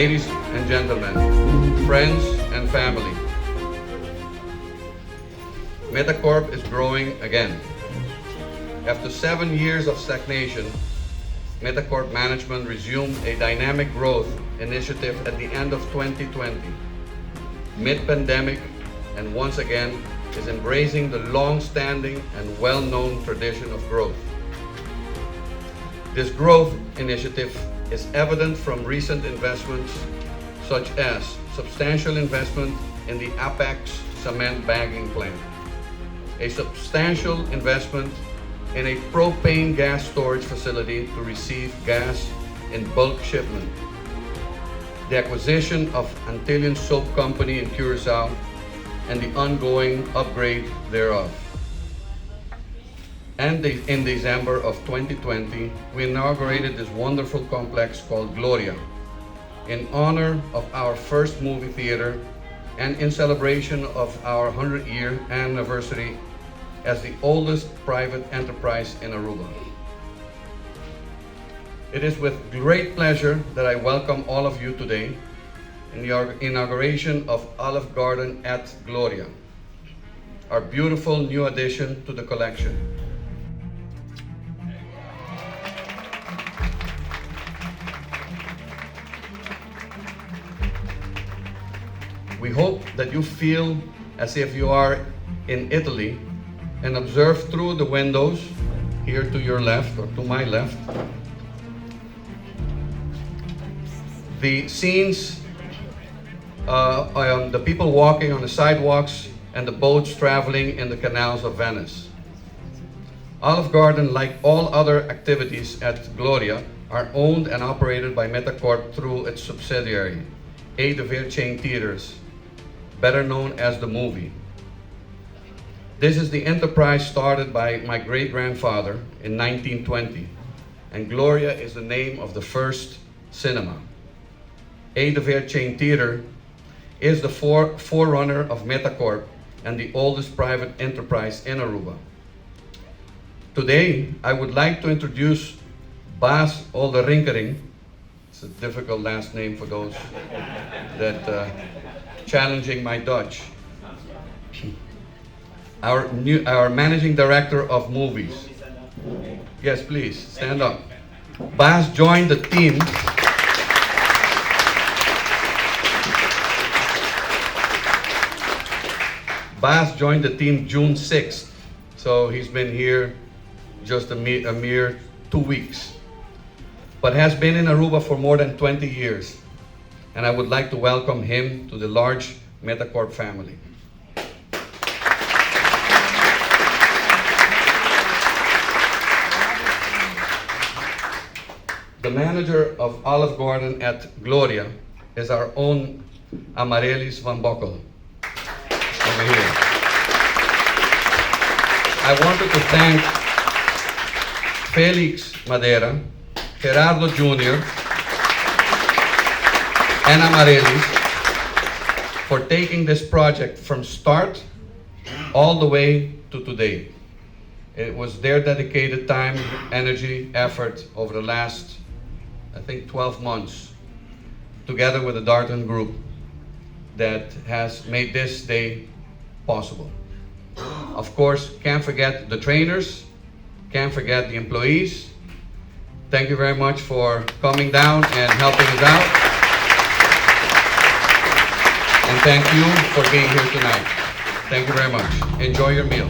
ladies and gentlemen, friends and family, Metacorp is growing again. After 7 years of stagnation, Metacorp management resumed a dynamic growth initiative at the end of 2020, mid-pandemic, and once again is embracing the long-standing and well-known tradition of growth. This growth initiative is evident from recent investments such as substantial investment in the Apex cement bagging plant, a substantial investment in a propane gas storage facility to receive gas in bulk shipment, the acquisition of Antillean Soap Company in Curacao, and the ongoing upgrade thereof. And in December of 2020, we inaugurated this wonderful complex called Gloria in honor of our first movie theater and in celebration of our 100-year anniversary as the oldest private enterprise in Aruba. It is with great pleasure that I welcome all of you today in the inauguration of Olive Garden at Gloria, our beautiful new addition to the collection. We hope that you feel as if you are in Italy and observe through the windows here to your left or to my left the scenes, the people walking on the sidewalks and the boats traveling in the canals of Venice. Olive Garden, like all other activities at Gloria, are owned and operated by Metacorp through its subsidiary, A. de Veer Chain Theaters, better known as The Movie. This is the enterprise started by my great-grandfather in 1920, and Gloria is the name of the first cinema. A. de Veer Chain Theater is the forerunner of Metacorp and the oldest private enterprise in Aruba. Today, I would like to introduce Bas Olderinkering. It's a difficult last name for those that challenging my Dutch. Our managing director of movies. Yes, please, stand up. Bas joined the team. Bas joined the team June 6th, so he's been here just a mere 2 weeks, but has been in Aruba for more than 20 years. And I would like to welcome him to the large Metacorp family. The manager of Olive Garden at Gloria is our own Amaryllis van Bokkel. Over here. I wanted to thank Felix Madera, Gerardo Jr., and Amaryllis for taking this project from start all the way to today. It was their dedicated time, energy, effort over the last, I think, 12 months, together with the Darton Group, that has made this day possible. Of course, can't forget the trainers, can't forget the employees. Thank you very much for coming down and helping us out. And thank you for being here tonight. Thank you very much. Enjoy your meal.